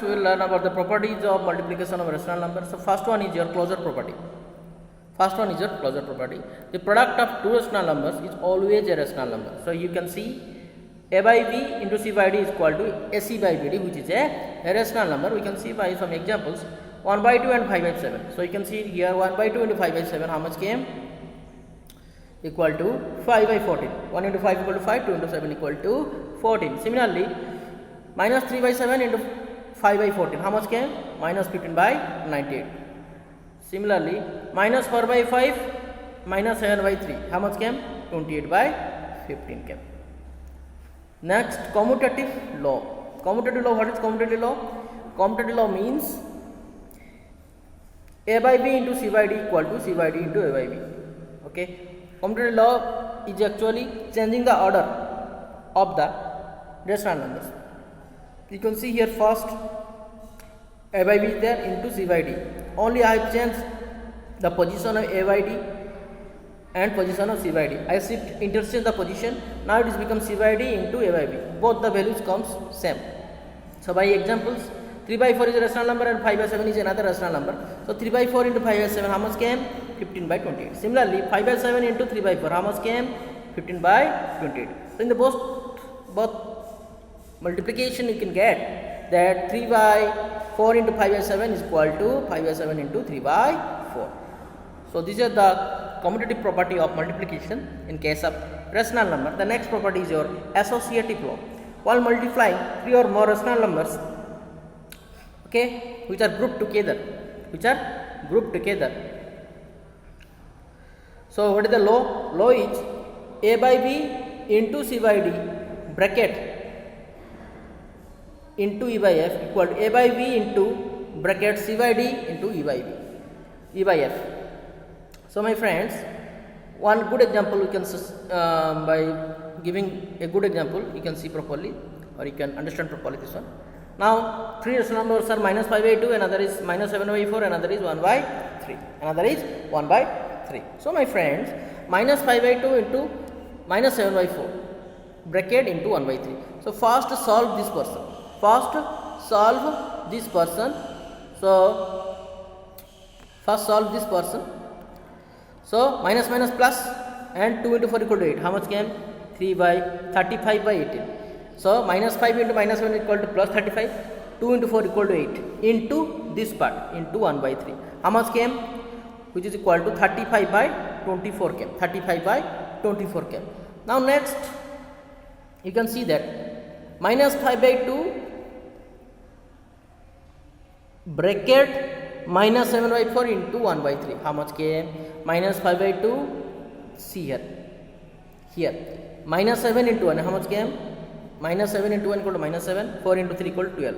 we will learn about the properties of multiplication of rational numbers. So first one is your closure property. First one is your closure property. The product of two rational numbers is always a rational number. So you can see a by b into c by d is equal to ac by bd, which is a rational number. We can see by some examples, 1 by 2 and 5 by 7. So you can see here 1 by 2 into 5 by 7, how much came? Equal to 5 by 14. 1 into 5 equal to 5, 2 into 7 equal to 14. Similarly, minus 3 by 7 into 5 by 14, how much came? Minus 15 by 98. Similarly, minus 4 by 5 minus 7 by 3, how much came? 28 by 15 came. Next, commutative law. Commutative law, what is commutative law? Commutative law means a by b into c by d equal to c by d into a by b. Okay. Commutative law is actually changing the order of the rational numbers. You can see here first a by b is there into c by d. Only I have changed the position of a by d and position of c by d. I interchange the position. Now it is become c by d into a by b. Both the values comes same. So by examples, 3 by 4 is a rational number and 5 by 7 is another rational number. So 3 by 4 into 5 by 7, how much came? 15 by 28. Similarly, 5 by 7 into 3 by 4, how much came? 15 by 28. So in the both multiplication you can get that 3 by 4 into 5 by 7 is equal to 5 by 7 into 3 by 4. So these are the commutative property of multiplication in case of rational number. The next property is your associative law. While multiplying 3 or more rational numbers, okay, which are grouped together, So what is the law? Law is a by b into c by d bracket into e by f equal to a by b into bracket c by d into e by f. So my friends, one good example we can by giving a good example you can see properly or you can understand properly this one. Now three rational numbers are minus 5 by 2, another is minus 7 by 4, another is 1 by 3, So my friends, minus 5 by 2 into minus 7 by 4 bracket into 1 by 3. So first solve this person. So minus minus plus and 2 into 4 equal to 8. How much came? 3 by 35 by 18. So minus 5 into minus 1 equal to plus 35. 2 into 4 equal to 8 into this part into 1 by 3. How much came? Which is equal to 35 by 24 came. 35 by 24 came. Now next you can see that minus 5 by 2 bracket minus 7 by 4 into 1 by 3. How much came? Minus 5 by 2, see here. Minus 7 into 1, how much came? Minus 7 into 1 equal to minus 7, 4 into 3 equal to 12.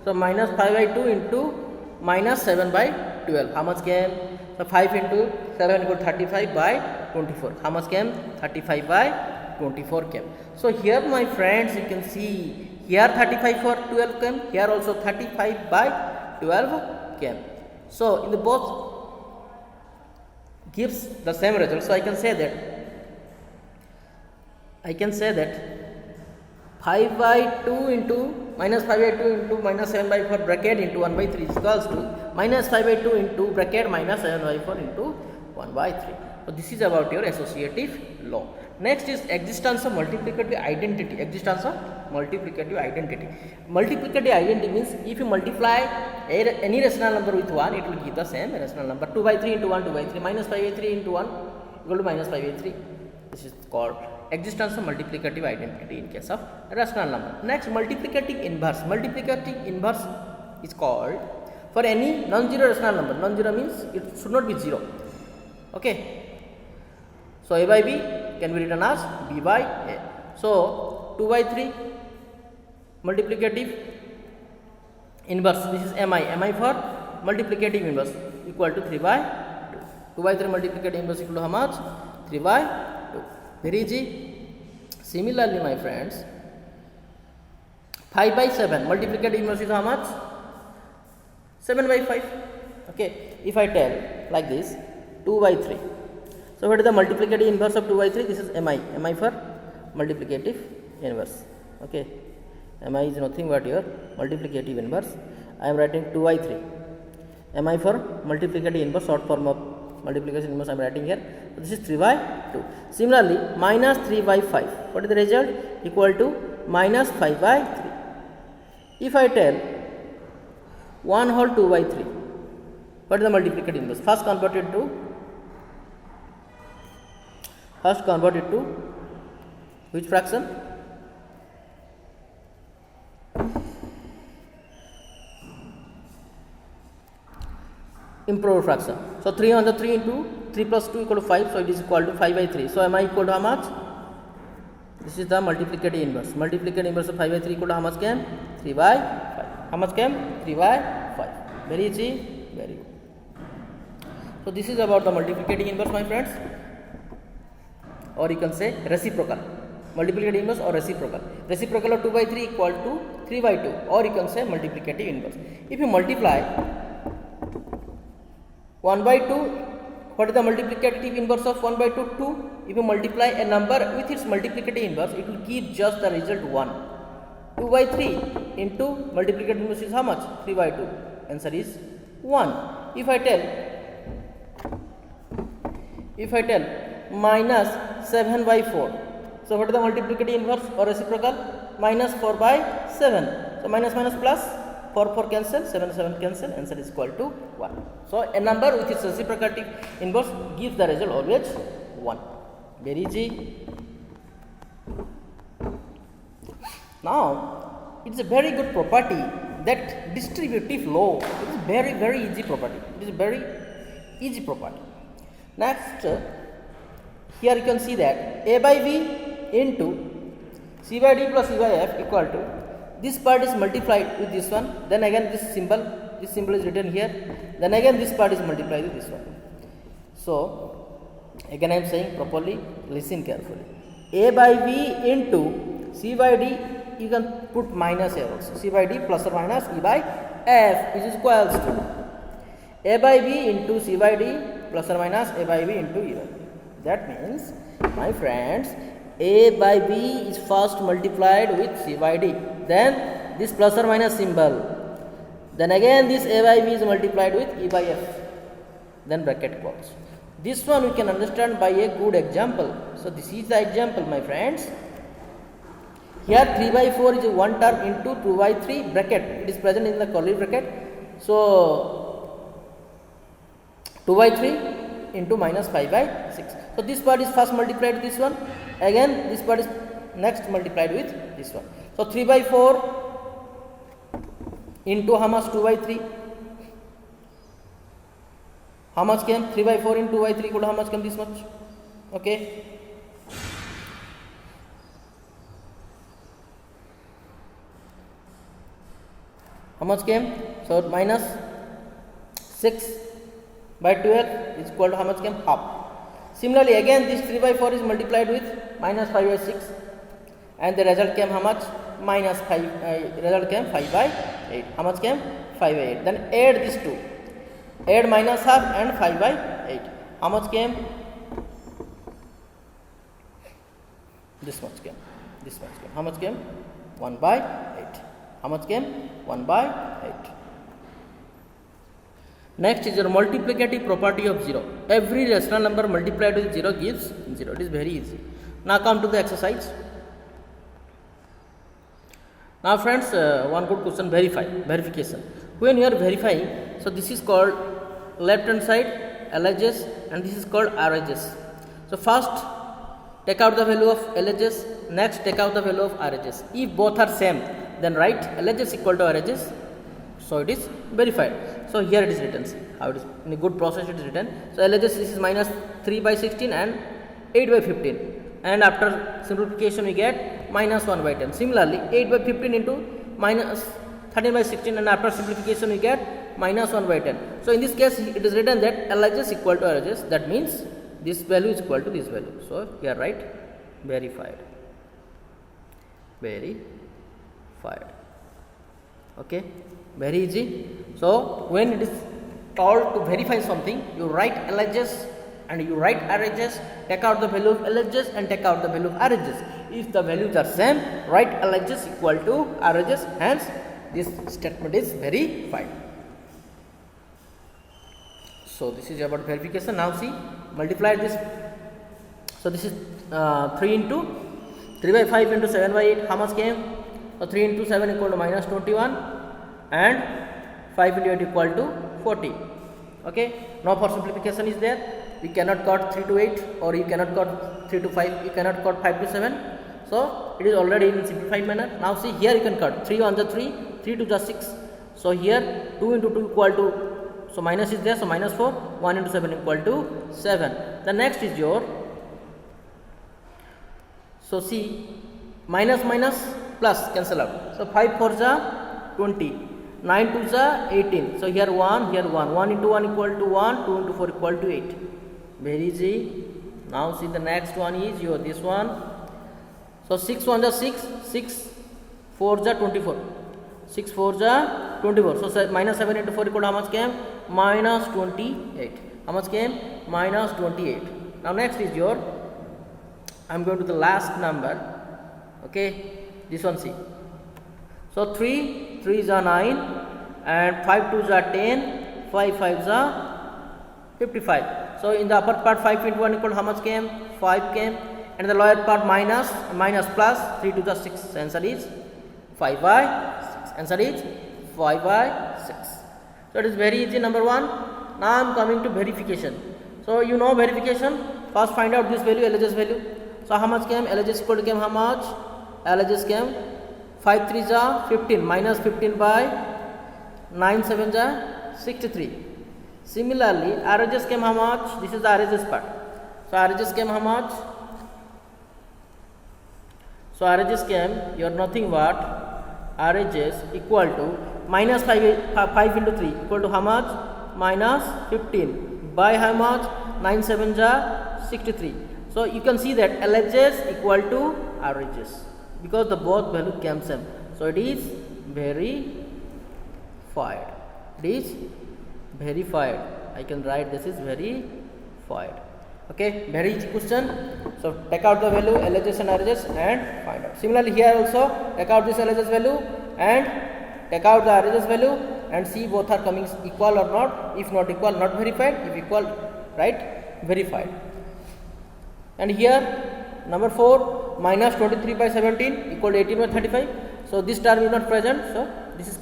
So minus 5 by 2 into minus 7 by 12. How much came? So 5 into 7 equal to 35 by 24. How much came? 35 by 24 came. So here my friends you can see here 35 for 12 came, here also 35 by 12 came. So in the both gives the same result. So I can say that 5 by 2 into minus 5 by 2 into minus 7 by 4 bracket into 1 by 3 is equals to minus 5 by 2 into bracket minus 7 by 4 into 1 by 3. So this is about your associative law. Next is existence of multiplicative identity. Multiplicative identity means if you multiply any rational number with 1, it will give the same rational number. 2 by 3 into 1, 2 by 3, minus 5 by 3 into 1 equal to minus 5 by 3. This is called existence of multiplicative identity in case of rational number. Next, multiplicative inverse. Multiplicative inverse is called for any non-zero rational number. Non-zero means it should not be 0. Okay. So a by b can be written as b by a. So 2 by 3 multiplicative inverse. This is mi for multiplicative inverse equal to 3 by 2. 2 by 3 multiplicative inverse equal to how much? 3 by 2. Very easy. Similarly, my friends, 5 by 7 multiplicative inverse is how much? 7 by 5. Okay. If I tell like this, 2 by 3. So what is the multiplicative inverse of 2 by 3? This is mi for multiplicative inverse. Okay. Mi is nothing but your multiplicative inverse, I am writing 2 by 3. Mi for multiplicative inverse, short form of multiplication inverse I am writing here. So this is 3 by 2. Similarly, minus 3 by 5. What is the result? Equal to minus 5 by 3. If I tell 1 whole 2 by 3, what is the multiplicative inverse? First convert it to which fraction? Improved fraction. So 3 on the 3 into 3 plus 2 equal to 5. So it is equal to 5 by 3. So mi equal to how much? This is the multiplicative inverse. Multiplicative inverse of 5 by 3 equal to how much came? 3 by 5. How much came? 3 by 5. Very easy. Very good. So this is about the multiplicative inverse, my friends. Or you can say reciprocal. Multiplicative inverse or reciprocal. Reciprocal of 2 by 3 equal to 3 by 2. Or you can say multiplicative inverse. If you multiply 1 by 2, what is the multiplicative inverse of 1 by 2? 2. If you multiply a number with its multiplicative inverse, it will give just the result 1. 2 by 3 into multiplicative inverse is how much? 3 by 2. Answer is 1. If I tell minus 7 by 4. So what is the multiplicative inverse or reciprocal? Minus 4 by 7. So minus minus plus. 4 4 cancel, 7 7 cancel, answer is equal to 1. So a number with its reciprocative inverse gives the result always 1. Very easy. Now it is a very good property that distributive law. It is very easy property. It is a very easy property. Next, here you can see that a by b into c by d plus e by f equal to, this part is multiplied with this one, then again this symbol is written here, then again this part is multiplied with this one. So again I am saying properly, listen carefully. A by b into c by d, you can put minus here also. C by d plus or minus e by f is equals to a by b into c by d plus or minus a by b into e by b. That means, my friends, a by b is first multiplied with c by d, then this plus or minus symbol, then again this a by b is multiplied with e by f, then bracket close. This one we can understand by a good example. So this is the example, my friends. Here 3 by 4 is one term into 2 by 3 bracket, it is present in the curly bracket. So 2 by 3 into minus 5 by 6. So this part is first multiplied with this one, again this part is next multiplied with this one. So 3 by 4 into how much? 2 by 3. How much came? 3 by 4 into 2 by 3 equal to how much came? This much. Okay. How much came? So minus 6 by 12 is equal to how much came? Half. Similarly, again this 3 by 4 is multiplied with minus 5 by 6, and the result came how much? Minus 5. Result came 5 by 8. How much came? 5 by 8. Then add these two. Add minus half and 5 by 8. How much came? This much came. This much came. How much came? 1 by 8. How much came? 1 by 8. Next is your multiplicative property of 0. Every rational number multiplied with 0 gives 0. It is very easy. Now come to the exercise. Now friends, one good question, verification. When you are verifying, so this is called left hand side LHS and this is called RHS. So first take out the value of LHS, next take out the value of RHS. If both are same, then write LHS equal to RHS. So it is verified. So here it is written. How it is in a good process it is written. So LHS, this is minus 3 by 16 and 8 by 15. And after simplification we get minus 1 by 10. Similarly, 8 by 15 into minus 13 by 16, and after simplification we get minus 1 by 10. So in this case it is written that LHS equal to RHS. That means this value is equal to this value. So here write verified. Verified. Okay, very easy. So when it is told to verify something, you write LHS and you write RHS, take out the value of LHS and take out the value of RHS. If the values are same, write LHS equal to RHS, hence this statement is verified. So this is about verification. Now see, multiply this. So this is 3 into 3 by 5 into 7 by 8. How much came? So 3 into 7 equal to minus 21 and 5 into 8 equal to 40. Okay. Now for simplification is there. We cannot cut 3 to 8 or you cannot cut 3 to 5. You cannot cut 5 to 7. So it is already in simplified manner. Now see, here you can cut 3 on the 3, 3 to the 6. So here 2 into 2 equal to, so minus is there, so minus 4, 1 into 7 equal to 7. The next is your, so see, minus minus plus cancel out. So 5 4 is 20, 9 2 is 18. So here 1, here 1. 1 into 1 equal to 1, 2 into 4 equal to 8. Very easy. Now see the next one is your this one. So 6 1 is 6, 6 4 is 24. 6 4 is 24. So minus 7 into 4 equal to how much came? Minus 28. How much came? Minus 28. Now next is your, I am going to the last number. Okay, this one see. So 3 is 9 and 5 2 is 10, 5 5 is 55. So in the upper part 5 into 1 equal to how much came? 5 came, and the lower part minus plus 3 to the 6. Answer is 5 by 6. Answer is 5 by 6. So it is very easy, number 1. Now I am coming to verification. So you know verification. First find out this value, LHS value. So how much came? LHS equal to came how much? LHS came 5 3 is 15, minus 15 by 9 7 is 63. Similarly, RHS came how much? This is the RHS part. So RHS came how much? So RHS came, you are nothing but RHS equal to minus 5 into 3 equal to how much? Minus 15 by how much? 9 7 is 63. So you can see that LHS equal to RHS because the both value came same. So it is verified. It is verified. I can write this is verified. Okay, very easy question. So take out the value LHS and RHS and find out. Similarly here also take out this LHS value and take out the RHS value and see both are coming equal or not. If not equal, not verified. If equal, right, verified. And here number 4, minus 23 by 17 equal to 18 by 35. So this term is not present. So this is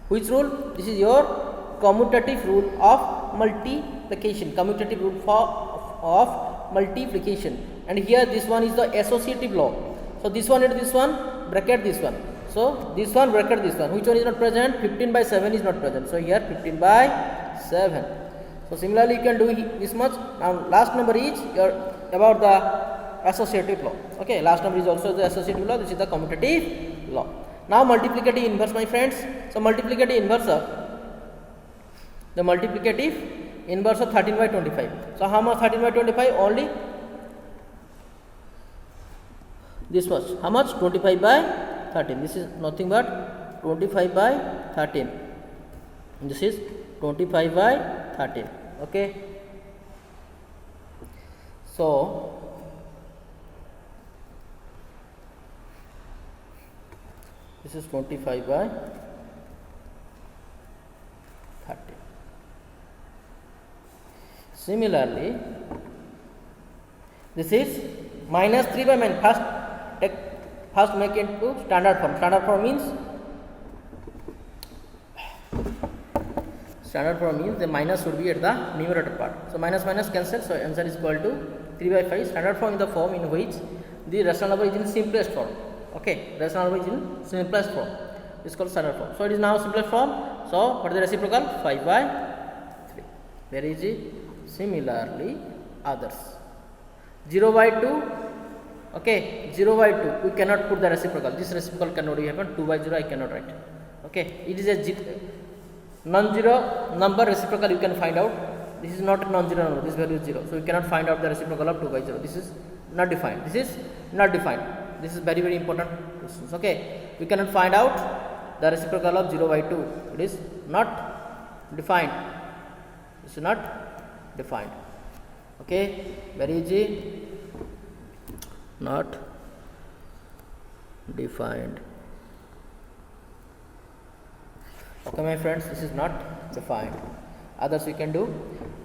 which rule? This is your commutative rule of multiplication. Commutative rule of multiplication. And here this one is the associative law. So this one and this one, bracket this one. So this one bracket this one. Which one is not present? 15 by 7 is not present. So here 15 by 7. So similarly you can do this much. Now last number is your about the associative law. Okay, last number is also the associative law. This is the commutative law. Now multiplicative inverse, my friends. So multiplicative inverse of the multiplicative inverse of 13 by 25. So how much 13 by 25? Only this much. How much? 25 by 13. This is nothing but 25 by 13. This is 25 by 13. Okay. So this is 25 by 30. Similarly, this is minus 3 by minus. First make it to standard form. Standard form means the minus should be at the numerator part. So minus minus cancel. So answer is equal to 3 by 5. Standard form is the form in which the rational number is in simplest form. Okay, rational number is in simplest form. It's called standard form. So it is now simplest form. So what is the reciprocal? 5 by 3. Very easy. Similarly, others. 0 by 2. Okay, 0 by 2. We cannot put the reciprocal. This reciprocal cannot happen. 2 by 0 I cannot write. Okay, it is a non-zero number reciprocal you can find out. This is not a non-zero number. This value is 0. So you cannot find out the reciprocal of 2 by 0. This is not defined. This is not defined. This is very important questions. Okay, we cannot find out the reciprocal of 0 by 2. It is not defined. It is not defined. Okay, very easy. Not defined. Okay, my friends, this is not defined. Others we can do.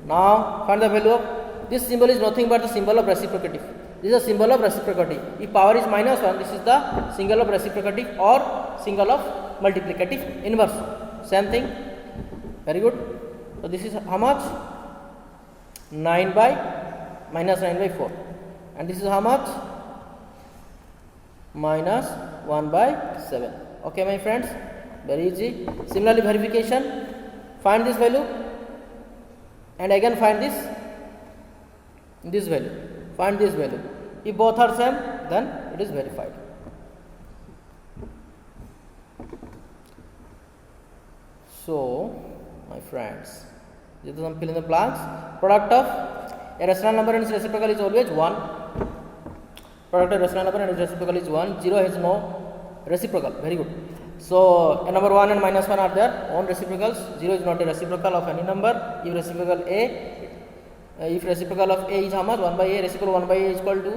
Now find the value of this symbol is nothing but the symbol of reciprocity. This is a symbol of reciprocity. If power is -1, this is the symbol of reciprocity or symbol of multiplicative inverse. Same thing. Very good. So this is how much? 9 by -9/4, and this is how much? -1/7. Okay, my friends, very easy. Similarly, verification. Find this value and again find this value. Find this value. If both are same, then it is verified. So, my friends, just fill in the blanks. Product of a rational number and its reciprocal is always 1. Product of a rational number and its reciprocal is 1. 0 has no reciprocal. Very good. So, a number 1 and -1 are their own reciprocals. 0 is not a reciprocal of any number. If reciprocal of a is how much? 1 by a. Reciprocal 1 by a is equal to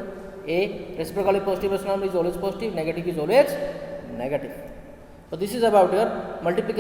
a. Reciprocal of positive rational number is always positive. Negative is always negative. So, this is about your multiplication.